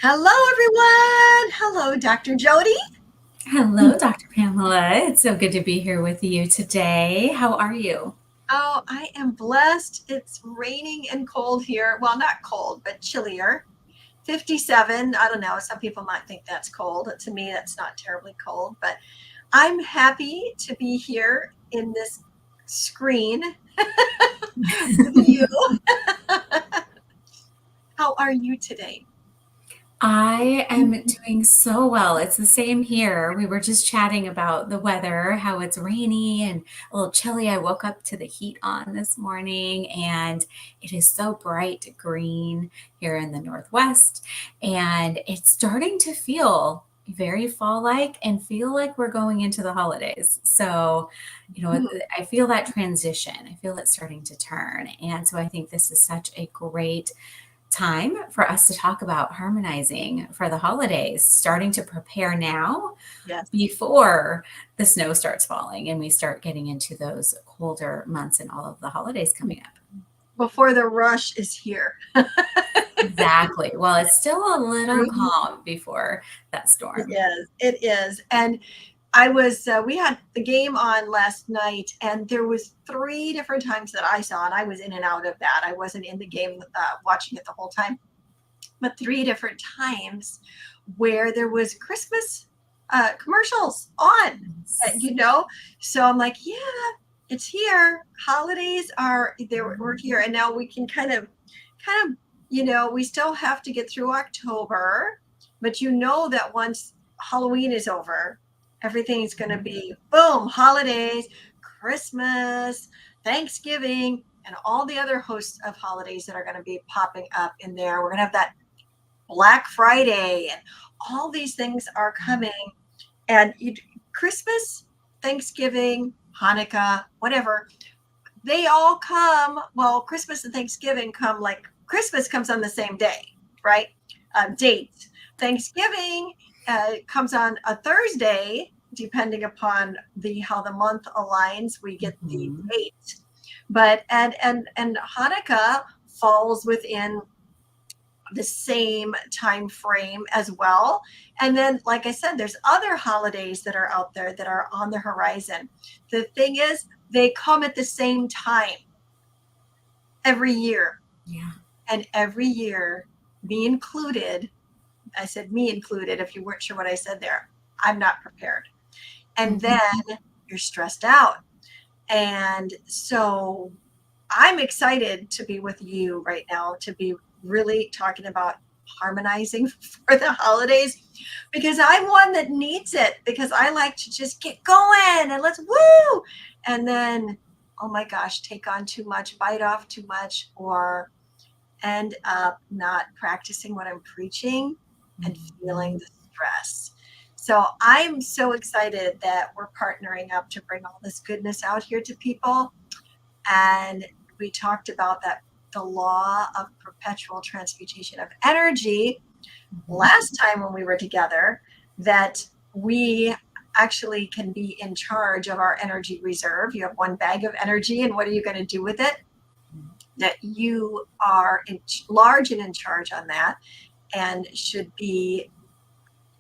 Hello, everyone. Hello, Dr. Jodie. Hello, Dr. Pamela. It's so good to be here with you today. How are you? Oh, I am blessed. It's raining and cold here. Well, not cold, but chillier. 57. I don't know. Some people might think that's cold. To me, that's not terribly cold, but I'm happy to be here in this screen with you. How are you today? I am doing so well. It's the same here. We were just chatting about the weather, how it's rainy and a little chilly. I woke up to the heat on this morning and it is so bright green here in the Northwest. And it's starting to feel very fall-like and feel like we're going into the holidays. So, I feel that transition. I feel it starting to turn. And so I think this is such a great time for us to talk about harmonizing for the holidays, starting to prepare now Yes. before the snow starts falling and we start getting into those colder months and all of the holidays coming up. Before the rush is here. Exactly. Well, it's still a little calm before that It storm. is. It is. And we had the game on last night, and there was three different times that I saw, and I was in and out of that. I wasn't in the game watching it the whole time, but three different times where there was Christmas commercials on, Yes. you know? So I'm like, yeah, it's here. Holidays are there. We're here. And now we can we still have to get through October, but that once Halloween is over, everything's going to be boom, holidays, Christmas, Thanksgiving, and all the other hosts of holidays that are going to be popping up in there. We're going to have that Black Friday, and all these things are coming. And Christmas, Thanksgiving, Hanukkah, whatever, they all come. Well, Christmas and Thanksgiving come like Christmas comes on the same day, right? Dates. Thanksgiving comes on a Thursday, depending upon the how the month aligns. We get the Mhm. date, but and Hanukkah falls within the same time frame as well. And then, like I said, there's other holidays that are out there that are on the horizon. The thing is, they come at the same time every year. Yeah. And every year, me included, I said me included, if you weren't sure what I said there, I'm not prepared. And then Mhm. you're stressed out. And so I'm excited to be with you right now, to be really talking about harmonizing for the holidays, because I'm one that needs it, because I like to just get going and let's woo. And then, oh my gosh, take on too much, bite off too much, or end up not practicing what I'm preaching and feeling Mhm. the stress. So I'm so excited that we're partnering up to bring all this goodness out here to people. And we talked about that, the law of perpetual transmutation of energy Mhm. last time when we were together, that we actually can be in charge of our energy reserve. You have one bag of energy, and what are you going to do with it? That you are large and in charge on that, and should be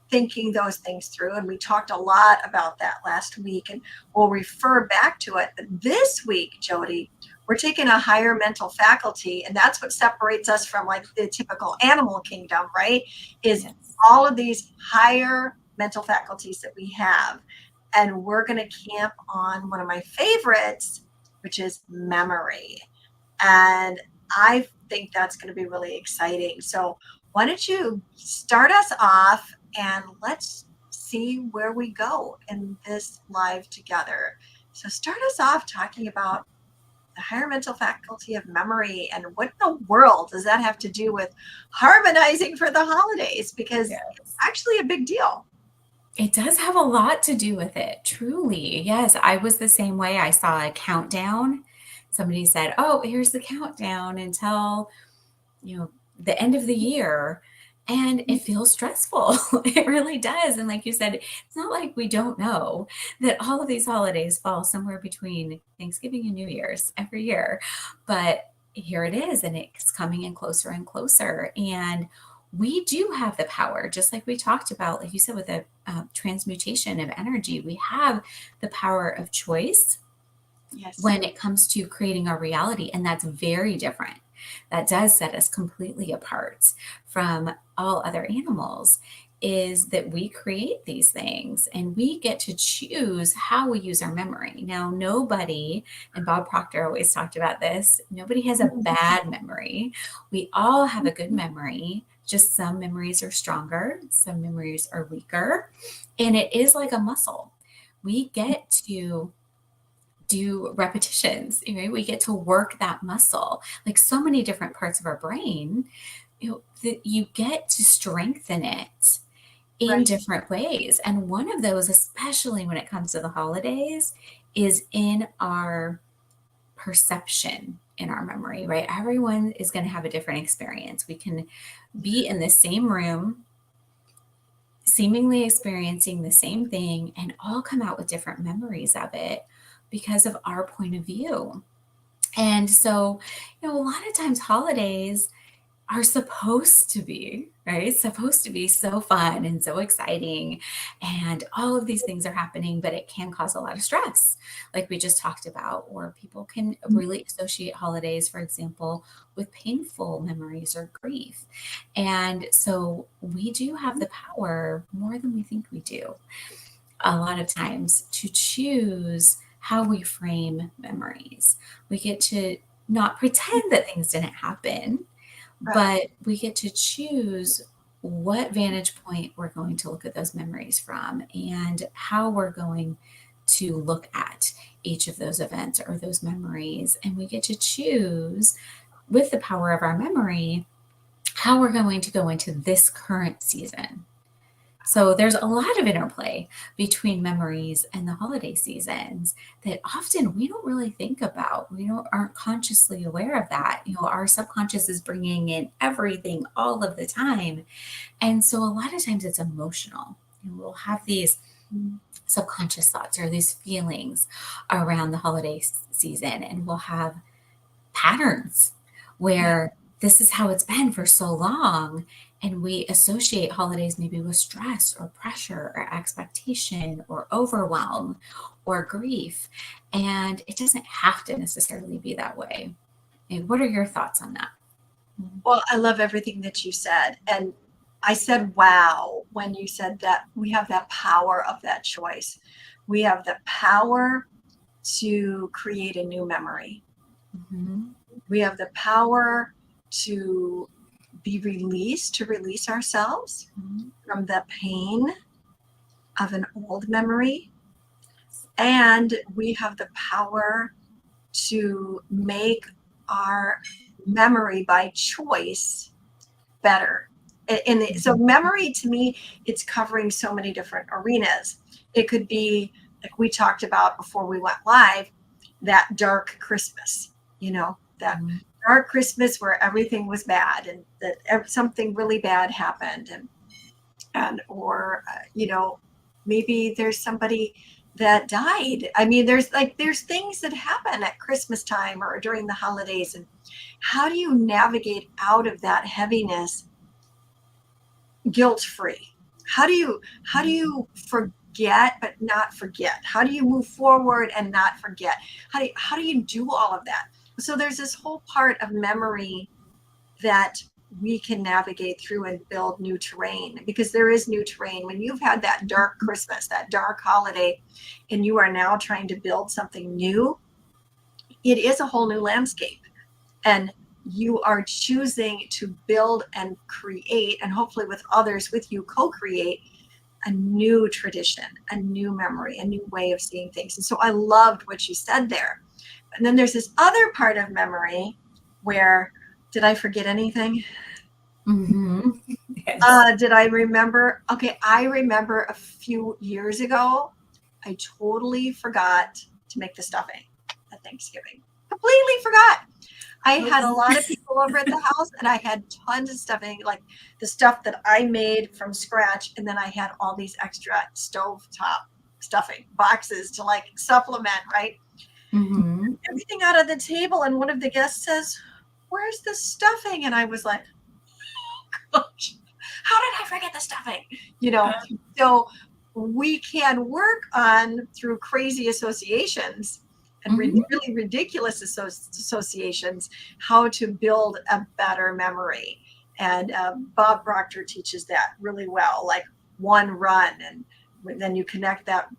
thinking those things through. And we talked a lot about that last week, and we'll refer back to it. But this week, Jodie, we're taking a higher mental faculty, and that's what separates us from like the typical animal kingdom, right? Is Yes. all of these higher mental faculties that we have. And we're going to camp on one of my favorites, which is memory. And I think that's going to be really exciting. So, why don't you start us off and let's see where we go in this live together. So, start us off talking about the higher mental faculty of memory, and what in the world does that have to do with harmonizing for the holidays? Because it's Yes. actually a big deal. It does have a lot to do with it, truly. Yes, I was the same way. I saw a countdown. Somebody said, "Oh, here's the countdown until, the end of the year." And it feels stressful. It really does. And like you said, it's not like we don't know that all of these holidays fall somewhere between Thanksgiving and New Year's every year. But here it is, and it's coming in closer and closer. And we do have the power, just like we talked about, like you said, with the transmutation of energy, we have the power of choice Yes. when it comes to creating our reality. And that's very different. That does set us completely apart from all other animals, is that we create these things and we get to choose how we use our memory. Now, nobody, and Bob Proctor always talked about this, nobody has a bad memory. We all have a good memory. Just some memories are stronger, some memories are weaker. And it is like a muscle. We get to do repetitions, right? We get to work that muscle, like so many different parts of our brain, that you get to strengthen it in Right. different ways. And one of those, especially when it comes to the holidays, is in our perception in our memory, right? Everyone is going to have a different experience. We can be in the same room, seemingly experiencing the same thing, and all come out with different memories of it because of our point of view. And so, a lot of times holidays are supposed to be, right? Supposed to be so fun and so exciting. And all of these things are happening, but it can cause a lot of stress, like we just talked about. Or people can really associate holidays, for example, with painful memories or grief. And so we do have the power more than we think we do a lot of times to choose how we frame memories. We get to not pretend that things didn't happen, Right. but we get to choose what vantage point we're going to look at those memories from and how we're going to look at each of those events or those memories. And we get to choose, with the power of our memory, how we're going to go into this current season. So there's a lot of interplay between memories and the holiday seasons that often we don't really think about. We don't aren't consciously aware of that. Our subconscious is bringing in everything all of the time. And so a lot of times it's emotional. We'll have these subconscious thoughts or these feelings around the holiday season, and we'll have patterns Yeah. where this is how it's been for so long. And we associate holidays maybe with stress or pressure or expectation or overwhelm or grief. And it doesn't have to necessarily be that way. And what are your thoughts on that? Well, I love everything that you said. And I said, wow, when you said that we have that power of that choice. We have the power to create a new memory. Mm-hmm. We have the power to be released, to release ourselves Mm-hmm. from the pain of an old memory. And we have the power to make our memory by choice better. So memory to me, it's covering so many different arenas. It could be like we talked about before we went live, that dark Christmas, that dark Christmas where everything was bad and that something really bad happened, and or maybe there's somebody that died. I mean, there's things that happen at Christmas time or during the holidays, and how do you navigate out of that heaviness guilt free? How do you forget but not forget? How do you move forward and not forget? How do you do all of that? So there's this whole part of memory that we can navigate through and build new terrain, because there is new terrain when you've had that dark Christmas, that dark holiday, and you are now trying to build something new. It is a whole new landscape, and you are choosing to build and create, and hopefully with others with you co-create a new tradition, a new memory, a new way of seeing things. And so I loved what you said there. And then there's this other part of memory where, did I forget anything? Mm-hmm. Yes. Did I remember? Okay, I remember a few years ago, I totally forgot to make the stuffing at Thanksgiving. Completely forgot. I had a lot of people over at the house, and I had tons of stuffing, like the stuff that I made from scratch. And then I had all these extra stovetop stuffing boxes to like supplement, right? Mm-hmm. Everything out of the table. And one of the guests says, "Where's the stuffing?" And I was like, "Gosh." How did I forget the stuffing? You know, so we can work on through crazy associations and Mhm. really ridiculous associations how to build a better memory. And Bob Proctor teaches that really well, like one run, and then you connect that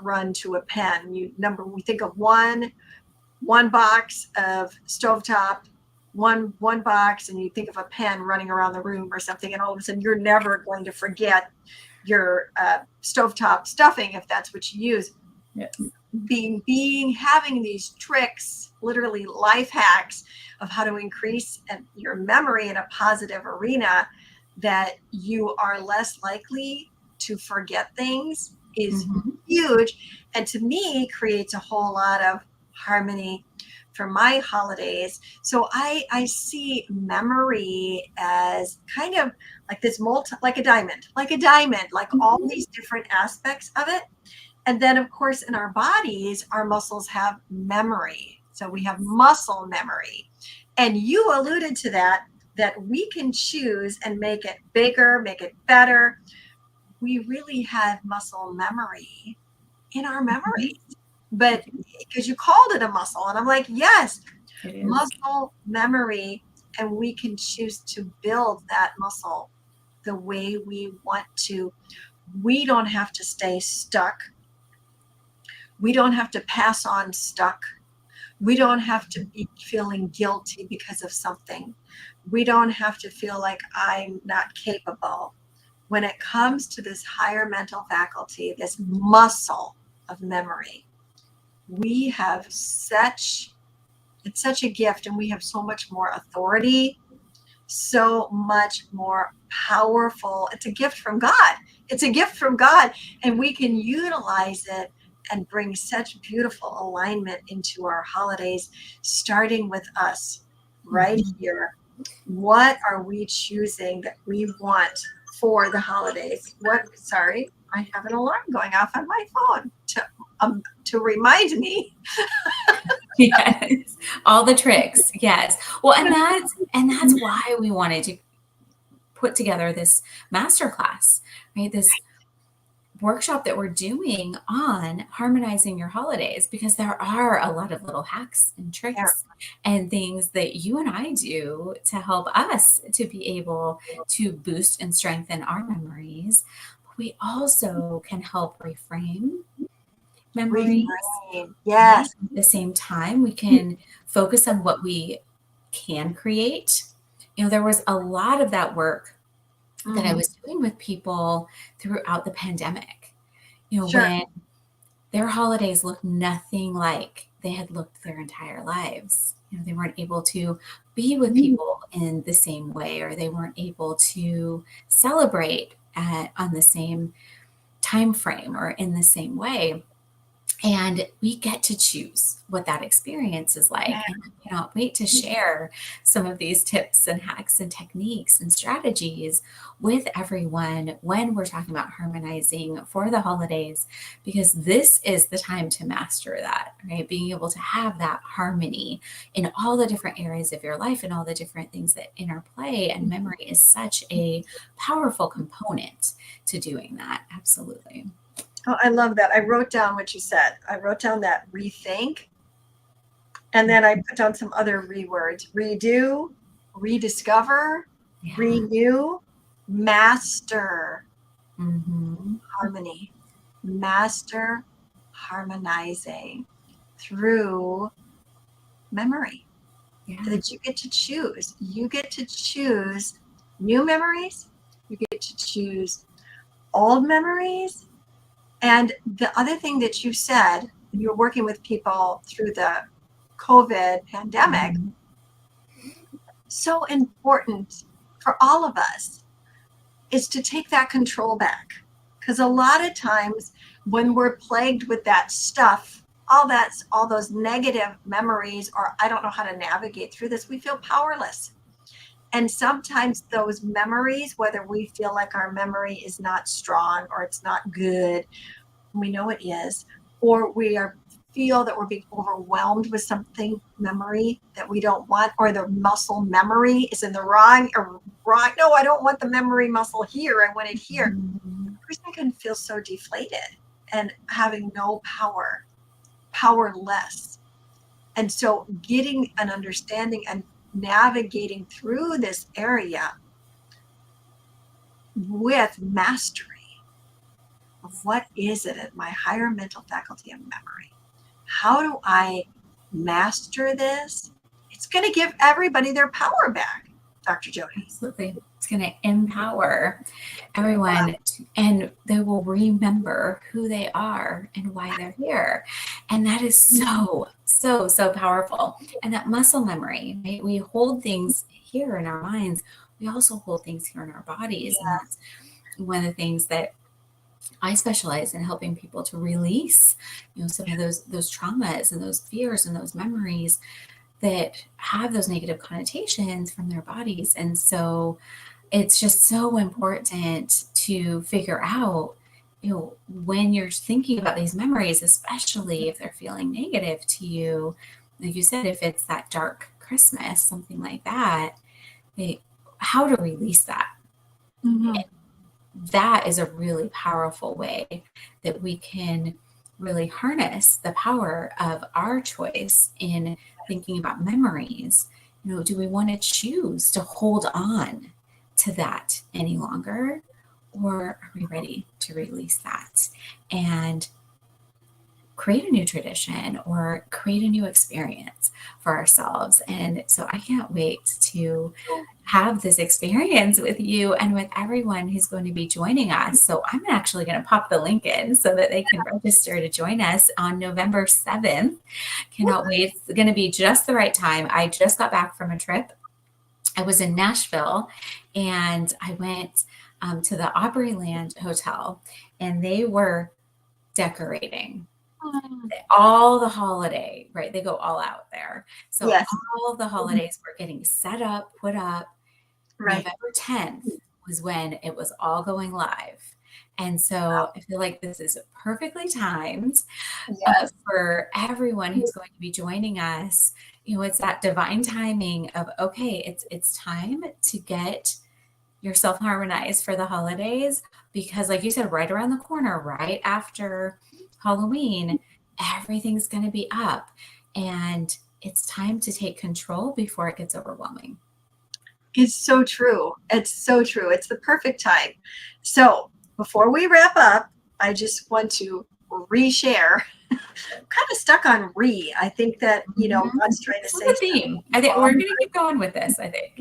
run to a pen. We think of one box of stovetop, one box, and you think of a pen running around the room or something, and all of a sudden you're never going to forget your stovetop stuffing if that's what you use. Yes. Having these tricks, literally life hacks of how to increase your memory in a positive arena, that you are less likely to forget things, is Mhm. huge, and to me creates a whole lot of harmony for my holidays. So I see memory as kind of like this like a diamond, like all Mhm. these different aspects of it. And then, of course, in our bodies, our muscles have memory. So we have muscle memory. And you alluded to that we can choose and make it bigger, make it better. We really have muscle memory in our Mhm. memories. But because you called it a muscle, and I'm like, yes, It is. muscle memory. And we can choose to build that muscle the way we want to. We don't have to stay stuck. We don't have to pass on stuck. We don't have to be feeling guilty because of something. We don't have to feel like I'm not capable. When it comes to this higher mental faculty, this muscle of memory, we have it's such a gift, and we have so much more authority, so much more powerful. It's a gift from God. It's a gift from God, and we can utilize it and bring such beautiful alignment into our holidays, starting with us right Mhm. here. What are we choosing that we want for the holidays? Sorry, I have an alarm going off on my phone to remind me. Yes. All the tricks. Yes. Well, and that's why we wanted to put together this masterclass, right? This workshop that we're doing on harmonizing your holidays, because there are a lot of little hacks and There. tricks and things that you and I do to help us to be able to boost and strengthen our memories. We also can help reframe memories, Reframe. right? Yes. At the same time, we can focus on what we can create. There was a lot of that work that I Mhm. was doing with people throughout the pandemic, Sure. when their holidays looked nothing like they had looked their entire lives. They weren't able to be with people in the same way, or they weren't able to celebrate on the same time frame or in the same way. And we get to choose what that experience is Yeah. like. And I cannot wait to share some of these tips and hacks and techniques and strategies with everyone when we're talking about harmonizing for the holidays, because this is the time to master that, right? Being able to have that harmony in all the different areas of your life and all the different things that interplay, and memory is such a powerful component to doing that. Absolutely. Oh, I love that. I wrote down what you said. I wrote down that rethink, and then I put down some other rewords: redo, rediscover, Yeah. renew, master Hmm. harmony, master harmonizing through memory. Yeah. That you get to choose. You get to choose new memories. You get to choose old memories. And the other thing that you said, you're working with people through the COVID pandemic, Mhm. so important for all of us is to take that control back. Because a lot of times when we're plagued with that stuff, all those negative memories, or I don't know how to navigate through this, we feel powerless. And sometimes those memories, whether we feel like our memory is not strong or it's not good, we know it is, or feel that we're being overwhelmed with something memory that we don't want, or the muscle memory is in the wrong right. No, I don't want the memory muscle here. I want it here. Mhm. The person can feel so deflated and having no power, powerless. And so getting an understanding and navigating through this area with mastery of what is it at my higher mental faculty of memory? How do I master this? It's going to give everybody their power back, Dr. Jodie. Absolutely. It's going to empower everyone and they will remember who they are and why they're here. And that is so powerful. And that muscle memory, right? We hold things here in our minds. We also hold things here in our bodies. And Yeah. that's one of the things that I specialize in helping people to release, some of those traumas and those fears and those memories that have those negative connotations from their bodies. And so it's just so important to figure out, when you're thinking about these memories, especially if they're feeling negative to you, like you said, if it's that dark Christmas, something like that, how to release that. Mm-hmm. That is a really powerful way that we can really harness the power of our choice in thinking about memories. Do we want to choose to hold on to that any longer? Or are we ready to release that and create a new tradition or create a new experience for ourselves? And so I can't wait to have this experience with you and with everyone who's going to be joining us. So I'm actually going to pop the link in so that they can register to join us on November 7th. Cannot wait. It's going to be just the right time. I just got back from a trip. I was in Nashville and I went to the Opryland Hotel and they were decorating all the holiday, right? They go all out there. So Yes. all of the holidays were getting set up, put up. Right. November 10th was when it was all going live. And so I feel like this is perfectly timed Yes. for everyone who's going to be joining us. It's that divine timing of, okay, it's time to get yourself harmonized for the holidays, because like you said, right around the corner, right after Halloween, everything's going to be up and it's time to take control before it gets overwhelming. It's so true. It's so true. It's the perfect time. So before we wrap up, I just want to reshare. I'm kind of stuck on I think that, God's trying to This is say a theme. I think we're going to keep going with this. I think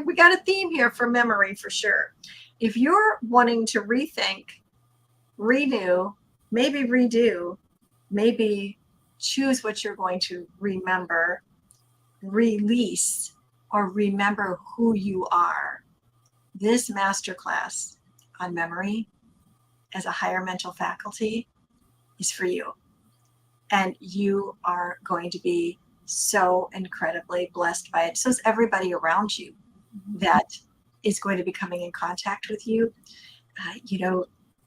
we got a theme here for memory for sure. If you're wanting to rethink, renew, maybe redo, maybe choose what you're going to remember, release, or remember who you are, this masterclass on memory as a higher mental faculty is for you. And you are going to be so incredibly blessed by it. So is everybody around you that is going to be coming in contact with you.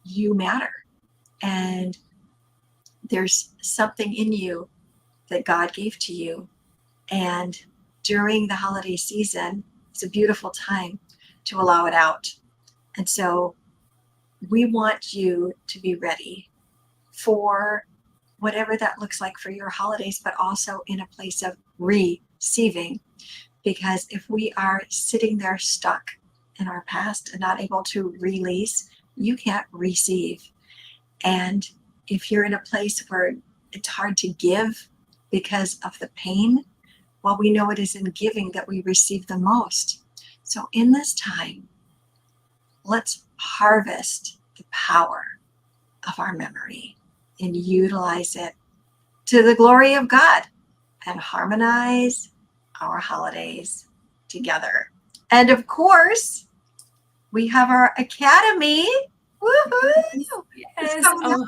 You matter. And there's something in you that God gave to you. And during the holiday season, it's a beautiful time to allow it out. And so we want you to be ready for whatever that looks like for your holidays, but also in a place of receiving. Because if we are sitting there stuck in our past and not able to release, you can't receive. And if you're in a place where it's hard to give because of the pain, well, we know it is in giving that we receive the most. So in this time, let's harvest the power of our memory and utilize it to the glory of God and harmonize our holidays together. And of course, we have our academy. Woohoo! Yes. Oh,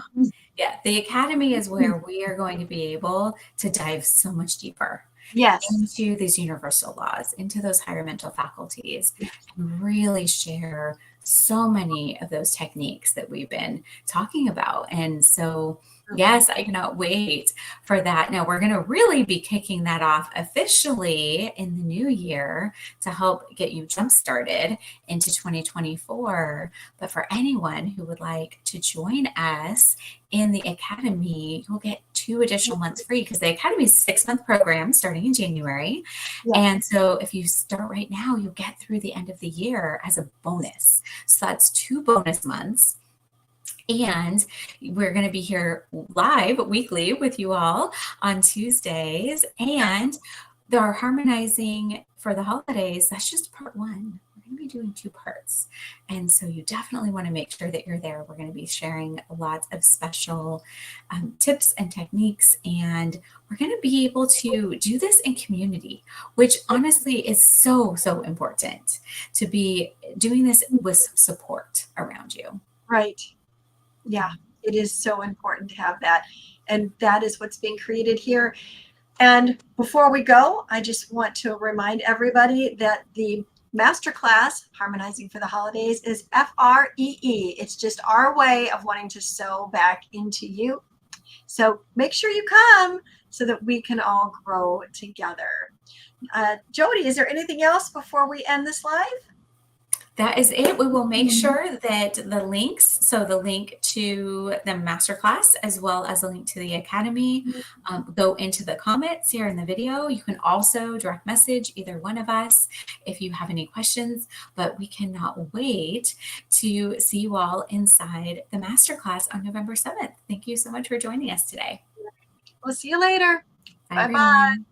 yeah. The academy is where we are going to be able to dive so much deeper into these universal laws, into those higher mental faculties, and really share so many of those techniques that we've been talking about. And so, Mhm. yes, I cannot wait for that. Now, we're going to really be kicking that off officially in the new year to help get you jump started into 2024. But for anyone who would like to join us in the Academy, you'll get 2 additional months free because the Academy is a 6-month program starting in January. Yeah. And so if you start right now, you'll get through the end of the year as a bonus. So that's 2 bonus months. And we're going to be here live weekly with you all on Tuesdays. And our harmonizing for the holidays, that's just part one. We're going to be doing 2 parts. And so you definitely want to make sure that you're there. We're going to be sharing lots of special tips and techniques. And we're going to be able to do this in community, which honestly is so, so important to be doing this with some support around you. Right. Yeah, it is so important to have that. And that is what's being created here. And before we go, I just want to remind everybody that the masterclass, Harmonizing for the Holidays, is FREE. It's just our way of wanting to sew back into you. So make sure you come so that we can all grow together. Jodie, is there anything else before we end this live? That is it. We will make sure that the links, so the link to the masterclass as well as the link to the academy, go into the comments here in the video. You can also direct message either one of us if you have any questions, but we cannot wait to see you all inside the masterclass on November 7th. Thank you so much for joining us today. We'll see you later. Bye, Bye bye. everyone.